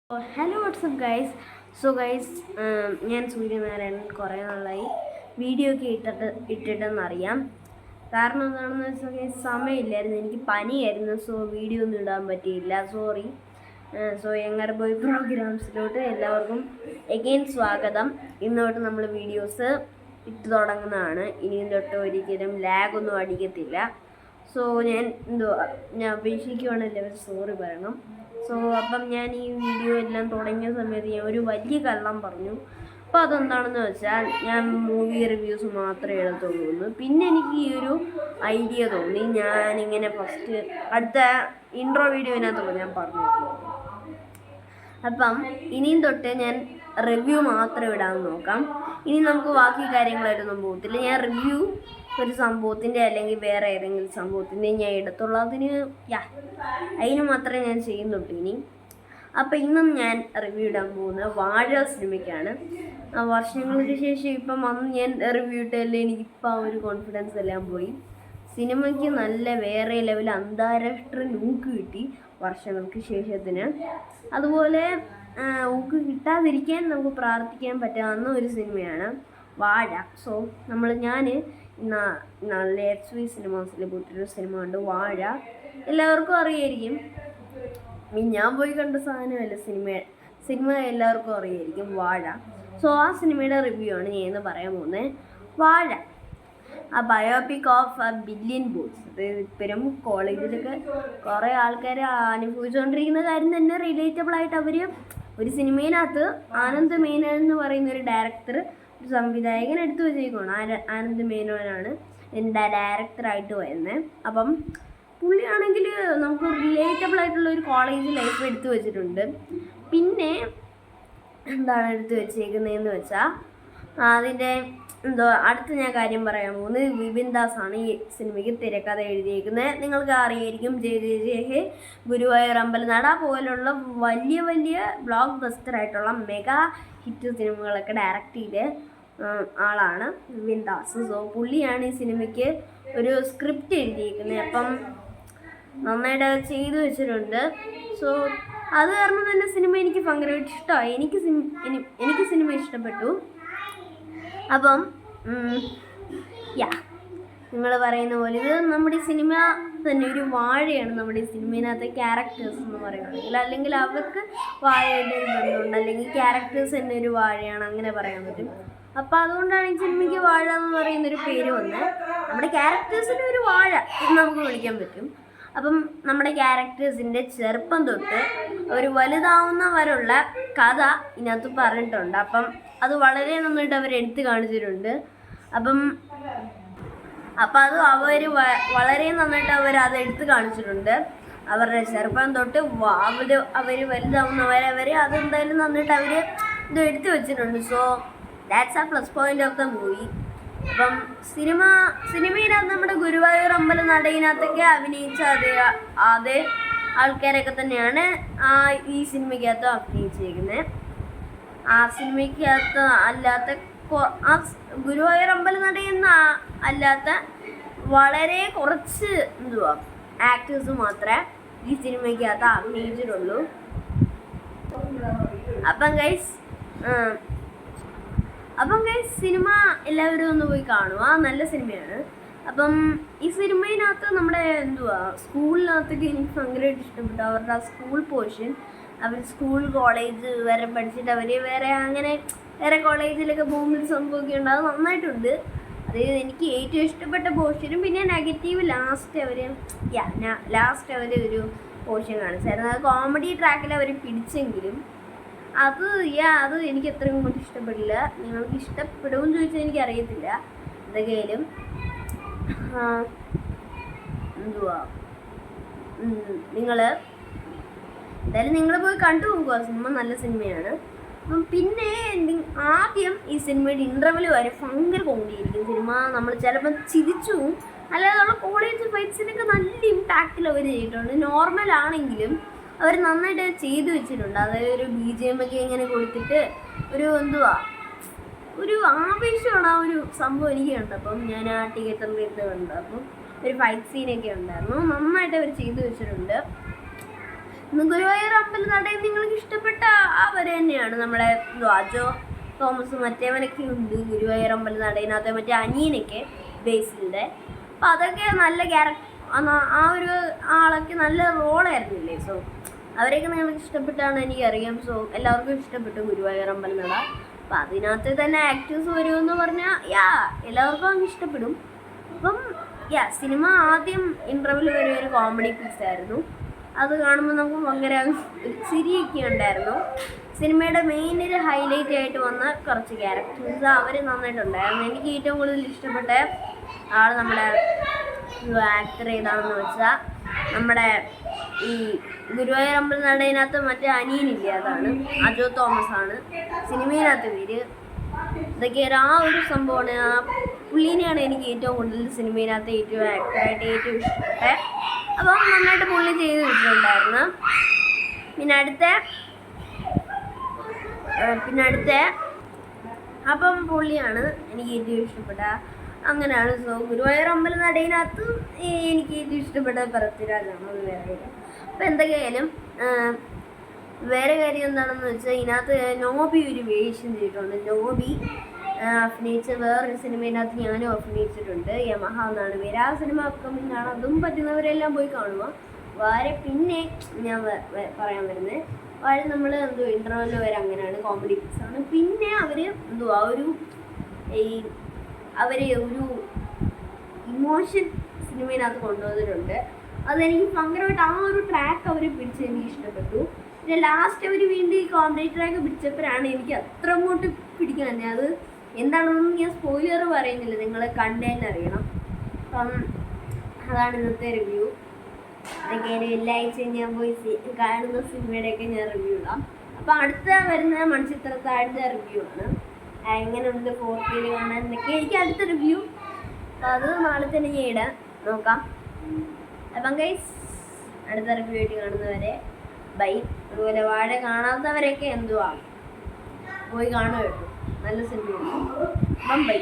Hello WhatsApp guys. So guys, ഞാൻ സൂര്യനാരായണൻ. കുറേ നാളായി വീഡിയോ ഒക്കെ ഇട്ടിട്ടെന്നറിയാം. കാരണം എന്താണെന്ന് വെച്ചാൽ ഗൈസ്, സമയമില്ലായിരുന്നു, എനിക്ക് പനിയായിരുന്നു. സോ വീഡിയോ ഒന്നും ഇടാൻ പറ്റിയില്ല, സോറി. സോ യങ്ങർ ബോയ് പ്രോഗ്രാംസിലോട്ട് എല്ലാവർക്കും എഗെയിൻ സ്വാഗതം. ഇന്നോട്ട് നമ്മൾ വീഡിയോസ് ഇട്ട് തുടങ്ങുന്നതാണ്. ഇനിയും തൊട്ട് ഒരിക്കലും ലാഗൊന്നും അടിക്കത്തില്ല. സോ ഞാൻ അപേക്ഷിക്കുവാണെങ്കിൽ സോറി പറയണം. സോ അപ്പം ഞാൻ ഈ വീഡിയോ എല്ലാം തുടങ്ങിയ സമയത്ത് ഞാൻ ഒരു വലിയ കള്ളം പറഞ്ഞു. അപ്പോൾ അതെന്താണെന്ന് വെച്ചാൽ, ഞാൻ മൂവി റിവ്യൂസ് മാത്രമേ എഴുതുള്ളൂ. പിന്നെ എനിക്ക് ഈ ഒരു ഐഡിയ തോന്നി, ഞാനിങ്ങനെ ഫസ്റ്റ് അടുത്ത ഇൻട്രോ വീഡിയോയിനകത്തുള്ളൂ ഞാൻ പറഞ്ഞു. അപ്പം ഇനിയും തൊട്ട് ഞാൻ റിവ്യൂ മാത്രം ഇടാൻ നോക്കാം. ഇനി നമുക്ക് ബാക്കി കാര്യങ്ങളായിട്ടൊന്നും പോകത്തില്ല. ഞാൻ റിവ്യൂ ഒരു സംഭവത്തിൻ്റെ അല്ലെങ്കിൽ വേറെ ഏതെങ്കിലും സംഭവത്തിൻ്റെ ഞാൻ എടുത്തുള്ളൂ. അതിന് മാത്രമേ ഞാൻ ചെയ്യുന്നുള്ളൂ ഇനി. അപ്പോൾ ഇന്നും ഞാൻ റിവ്യൂ ഇടാൻ പോകുന്നത് വാഴ സിനിമയ്ക്കാണ്. വർഷങ്ങൾക്ക് ശേഷം ഇപ്പം അന്ന് ഞാൻ റിവ്യൂ ഇട്ടല്ലേ, എനിക്കിപ്പോൾ ആ ഒരു കോൺഫിഡൻസ് എല്ലാം പോയി. സിനിമയ്ക്ക് നല്ല വേറെ ലെവൽ അന്താരാഷ്ട്ര ലൂക്ക് കിട്ടി വർഷങ്ങൾക്ക് ശേഷത്തിന്. അതുപോലെ ഊക്ക് കിട്ടാതിരിക്കാൻ നമുക്ക് പ്രാർത്ഥിക്കാൻ പറ്റാവുന്ന ഒരു സിനിമയാണ് വാഴ. സോ ഞാൻ ലെറ്റ്സ് വി സിനിമാസിൽ പോയിട്ടൊരു സിനിമ ഉണ്ട്, വാഴ. എല്ലാവർക്കും അറിയായിരിക്കും, ഞാൻ പോയി കണ്ട സാധനമല്ല, സിനിമ എല്ലാവർക്കും അറിയായിരിക്കും, വാഴ. സോ ആ സിനിമയുടെ റിവ്യൂ ആണ് ഞാൻ ഇന്ന് പറയാൻ പോകുന്നത്. വാഴ, ആ biopic of A billion boys. അതായത് ഇപ്പോഴും കോളേജിലൊക്കെ കുറേ ആൾക്കാർ അനുഭവിച്ചുകൊണ്ടിരിക്കുന്ന കാര്യം തന്നെ റിലേറ്റബിൾ ആയിട്ട് അവർ ഒരു സിനിമയിനകത്ത് ആനന്ദ് മേനോൻ എന്ന് പറയുന്ന ഒരു ഡയറക്ടർ, ഒരു സംവിധായകൻ എടുത്തു വെച്ചേക്കാണ്. ആനന്ദ് മേനോനാണ് എൻ്റെ ഡയറക്ടറായിട്ട് വരുന്നത്. അപ്പം പുള്ളിയാണെങ്കിൽ നമുക്ക് റിലേറ്റബിൾ ആയിട്ടുള്ള ഒരു കോളേജ് ലൈഫ് എടുത്തു വെച്ചിട്ടുണ്ട്. പിന്നെ എന്താണ് എടുത്തു വെച്ചേക്കുന്നതെന്ന് വെച്ചാൽ, അതിൻ്റെ അടുത്ത ഞാൻ കാര്യം പറയാൻ പോകുന്നത്, വിപിൻ ദാസ് ആണ് ഈ സിനിമയ്ക്ക് തിരക്കഥ എഴുതിയേക്കുന്നത്. നിങ്ങൾക്ക് അറിയായിരിക്കും, ജയ ഗുരുവായൂർ അമ്പലനട പോലുള്ള വലിയ വലിയ ബ്ലോക്ക് ബസ്റ്റർ ആയിട്ടുള്ള മെഗാ ഹിറ്റ് സിനിമകളൊക്കെ ഡയറക്റ്റ് ചെയ്ത ആളാണ് വിപിൻ ദാസ്. സോ പുള്ളിയാണ് ഈ സിനിമയ്ക്ക് ഒരു സ്ക്രിപ്റ്റ് എഴുതിയിരിക്കുന്നത്. അപ്പം നന്നായിട്ട് ചെയ്തു വെച്ചിട്ടുണ്ട്. സോ അത് കാരണം തന്നെ സിനിമ എനിക്ക് ഭയങ്കരമായിട്ട് ഇഷ്ടമായി. എനിക്ക് സിനിമ ഇഷ്ടപ്പെട്ടു. അപ്പം നിങ്ങൾ പറയുന്ന പോലെ ഇത് നമ്മുടെ സിനിമ തന്നെ ഒരു വാഴയാണ്. നമ്മുടെ ഈ സിനിമയിനകത്തെ ക്യാരക്ടേഴ്സ് എന്ന് പറയുകയാണെങ്കിൽ, അല്ലെങ്കിൽ അവർക്ക് വാഴയുടെ ഒരു ബന്ധമുണ്ട്, അല്ലെങ്കിൽ ക്യാരക്ടേഴ്സ് തന്നെ ഒരു വാഴയാണ്, അങ്ങനെ പറയാൻ പറ്റും. അപ്പോൾ അതുകൊണ്ടാണ് ഈ സിനിമയ്ക്ക് വാഴ എന്ന് പറയുന്നൊരു പേര് വന്നത്. നമ്മുടെ ക്യാരക്ടേഴ്സിന് ഒരു വാഴ എന്ന് നമുക്ക് വിളിക്കാൻ പറ്റും. അപ്പം നമ്മുടെ ക്യാരക്ടേഴ്സിൻ്റെ ചെറുപ്പം തൊട്ട് ഒരു വലുതാവുന്ന വരെയുള്ള കഥ ഇതിനകത്ത് പറഞ്ഞിട്ടുണ്ട്. അപ്പം അത് വളരെ നന്നായിട്ട് അവർ എടുത്തു കാണിച്ചിട്ടുണ്ട്. അപ്പം അത് അവർ വളരെ നന്നായിട്ട് അത് എടുത്തു കാണിച്ചിട്ടുണ്ട്. അവരുടെ ചെറുപ്പം തൊട്ട് അവർ വലുതാവുന്നവരെ അതെന്തായാലും നന്നായിട്ട് അവർ ഇത് എടുത്തു വെച്ചിട്ടുണ്ട്. So that's A plus point of the movie. അപ്പം സിനിമയിനകത്ത് നമ്മുടെ ഗുരുവായൂർ അമ്പലനടയിനകത്തൊക്കെ അഭിനയിച്ച അതേ ആൾക്കാരൊക്കെ തന്നെയാണ് ഈ സിനിമയ്ക്കകത്ത് അഭിനയിച്ചിരിക്കുന്നത്. ആ സിനിമയ്ക്കകത്ത് അല്ലാത്ത ഗുരുവായൂർ അമ്പലനടയെന്ന അല്ലാത്ത വളരെ കുറച്ച് ആക്ടേഴ്സ് മാത്രമേ ഈ സിനിമയ്ക്കകത്ത് അഭിനയിച്ചിട്ടുള്ളൂ. അപ്പം ഗൈസ് സിനിമ എല്ലാവരും ഒന്ന് പോയി കാണുക, നല്ല സിനിമയാണ്. അപ്പം ഈ സിനിമയിനകത്ത് നമ്മുടെ സ്കൂളിനകത്തൊക്കെ എനിക്ക് ഭയങ്കരമായിട്ട് ഇഷ്ടപ്പെട്ടു. അവരുടെ ആ സ്കൂൾ പോർഷൻ, അവർ സ്കൂൾ കോളേജ് വരെ പഠിച്ചിട്ട് അവർ വേറെ കോളേജിലൊക്കെ പോകുമ്പോൾ സംഭവമൊക്കെ ഉണ്ട്, അത് നന്നായിട്ടുണ്ട്. അതായത് എനിക്ക് ഏറ്റവും ഇഷ്ടപ്പെട്ട പോർഷനും പിന്നെ നെഗറ്റീവ് ലാസ്റ്റ് അവർ ഒരു പോർഷൻ കാണിച്ചായിരുന്നു. അത് കോമഡി ട്രാക്കിൽ അവർ പിടിച്ചെങ്കിലും അത് എനിക്ക് എത്രയും കൊണ്ട് ഇഷ്ടപ്പെടില്ല. നിങ്ങൾക്ക് ഇഷ്ടപ്പെടുമെന്ന് ചോദിച്ചാൽ എനിക്കറിയത്തില്ല. എന്തൊക്കെയായാലും നിങ്ങൾ പോയി കണ്ടു നോക്കുക, സിനിമ നല്ല സിനിമയാണ്. അപ്പം പിന്നെ ആദ്യം ഈ സിനിമയുടെ ഇൻ്റർവെൽ വരെ ഭയങ്കര കോമഡിയായിരിക്കും സിനിമ. നമ്മൾ ചിലപ്പോൾ ചിരിച്ചു, അല്ലാതെ ഉള്ള കോളേജ് ഫൈറ്റ്സിനൊക്കെ നല്ല ഇമ്പാക്റ്റിൽ അവർ ചെയ്തിട്ടുണ്ട്. നോർമൽ ആണെങ്കിലും അവർ നന്നായിട്ട് ചെയ്തു വെച്ചിട്ടുണ്ട്. അതായത് ഒരു BGM ഒക്കെ ഇങ്ങനെ കൊടുത്തിട്ട് ഒരു ആവേശമാണ് ആ ഒരു സംഭവം എനിക്ക് കണ്ടപ്പം. ഞാൻ ആ തിയേറ്ററിൽ ഇരുന്ന് കണ്ടപ്പം ഒരു ഫൈറ്റ് സീനൊക്കെ ഉണ്ടായിരുന്നു, നന്നായിട്ട് അവർ ചെയ്തു വെച്ചിട്ടുണ്ട്. ഗുരുവായൂർ അമ്പലനടയിൽ നിങ്ങൾക്ക് ഇഷ്ടപ്പെട്ട അവർ തന്നെയാണ് നമ്മുടെ അജോ തോമസ് മറ്റേവനൊക്കെ ഉണ്ട് ഗുരുവായൂർ അമ്പലം നടയിനകത്ത് മറ്റേ അനിയനൊക്കെ ബേസിലിൻ്റെ. അപ്പം അതൊക്കെ നല്ല ആ ഒരു ആളൊക്കെ നല്ല റോളായിരുന്നില്ലേ. സോ അവരെയൊക്കെ നിങ്ങൾക്ക് ഇഷ്ടപ്പെട്ടാണ് എനിക്കറിയാം. സോ എല്ലാവർക്കും ഇഷ്ടപ്പെട്ടു ഗുരുവായൂർ അമ്പലം നട. അപ്പം അതിനകത്ത് തന്നെ ആക്ടേഴ്സ് വരുമെന്ന് പറഞ്ഞാൽ എല്ലാവർക്കും അങ്ങ് ഇഷ്ടപ്പെടും. അപ്പം സിനിമ ആദ്യം ഇൻ്റർവ്യൂവിൽ വരെ ഒരു കോമഡി പീസായിരുന്നു. അത് കാണുമ്പോൾ നമുക്ക് ഭയങ്കര ചിരിയൊക്കെ ഉണ്ടായിരുന്നു. സിനിമയുടെ മെയിൻ ഒരു ഹൈലൈറ്റ് ആയിട്ട് വന്ന കുറച്ച് ക്യാരക്ടേഴ്സ് അവർ നന്നായിട്ടുണ്ടായിരുന്നു. എനിക്ക് ഏറ്റവും കൂടുതൽ ഇഷ്ടപ്പെട്ട ആൾ നമ്മുടെ ആക്ടർ ഏതാണെന്ന് വെച്ചാൽ നമ്മുടെ ഈ ഗുരുവായൂർ അമ്പലം നടയിനകത്ത് മറ്റേ അനിയനില്ലേ, അതാണ് അജോ തോമസ് ആണ് സിനിമയിനകത്ത് പേര്. ഇതൊക്കെ ആ ഒരു സംഭവമാണ്. ആ പുള്ളീനെയാണ് എനിക്ക് ഏറ്റവും കൂടുതൽ സിനിമയിനകത്ത് ഏറ്റവും ആക്ടറായിട്ട് ഏറ്റവും ഇഷ്ടപ്പെട്ടത്. അപ്പം നന്നായിട്ട് പുള്ളി ചെയ്ത് വെച്ചിട്ടുണ്ടായിരുന്നു. പിന്നെ അടുത്ത അപ്പം പുള്ളിയാണ് എനിക്ക് ഏറ്റവും ഇഷ്ടപ്പെട്ട. അങ്ങനെയാണ്. സോ ഗുരുവായൂർ അമ്പലം നടയിനകത്ത് എനിക്ക് ഏറ്റവും ഇഷ്ടപ്പെട്ട പൃഥ്വിരാജാണ്. അത് വേറെ കാര്യം. അപ്പം എന്തൊക്കെയായാലും വേറെ കാര്യം എന്താണെന്ന് വെച്ചാൽ ഇതിനകത്ത് നോബി ഒരു വേഷം ചെയ്തിട്ടുണ്ട്. നോബി അഭിനയിച്ച വേറൊരു സിനിമയിനകത്ത് ഞാനും അഭിനയിച്ചിട്ടുണ്ട്. യമഹ എന്നാണ് പേര്. ആ സിനിമ അപ്കമിങ് ആണ്. അതും പറ്റുന്നവരെല്ലാം പോയി കാണുക. വേറെ പിന്നെ ഞാൻ പറയാൻ വരുന്നത് നമ്മൾ ഇൻ്റർവെല്ലിൽ വരെ അങ്ങനെയാണ്, കോമഡി പീസാണ്. പിന്നെ അവർ ഒരു ഇമോഷൻ സിനിമയിനകത്ത് കൊണ്ടുവന്നിട്ടുണ്ട്. അതെനിക്ക് ഭയങ്കരമായിട്ട് ആ ഒരു ട്രാക്ക് അവർ പിടിച്ച് എനിക്ക് ഇഷ്ടപ്പെട്ടു. പിന്നെ ലാസ്റ്റ് അവർ വീണ്ടും ഈ കോമഡി ട്രാക്ക് പിടിച്ചപ്പോഴാണ് എനിക്ക് അത്ര അങ്ങോട്ട് പിടിക്കാൻ തന്നെ. അത് എന്താണെന്നൊന്നും ഞാൻ സ്പോയിലർ പറയുന്നില്ല, നിങ്ങൾ കണ്ടേന്നെ അറിയണം. അപ്പം അതാണ് ഇന്നത്തെ റിവ്യൂ. അതൊക്കെ എല്ലാ ആഴ്ചയും ഞാൻ പോയി കാണുന്ന സിനിമയുടെയൊക്കെ ഞാൻ റിവ്യൂ ഇടാം. അപ്പം അടുത്ത വരുന്ന മൺചിത്രത്താഴിൻ്റെ റിവ്യൂ ആണ്. എങ്ങനെയുണ്ട് 4K കാണാൻ എന്നൊക്കെ എനിക്ക് അടുത്ത റിവ്യൂ. അപ്പം അത് നാളെ തന്നെ ഞാൻ ഇടാം, നോക്കാം. അപ്പം ഗൈസ് അടുത്ത റിവ്യൂ ആയിട്ട് കാണുന്നവരെ ബൈ. അതുപോലെ വാഴ കാണാത്തവരൊക്കെ പോയി കാണുക കേട്ടോ, നല്ല സിനിമയാണ്. അപ്പം ബൈ.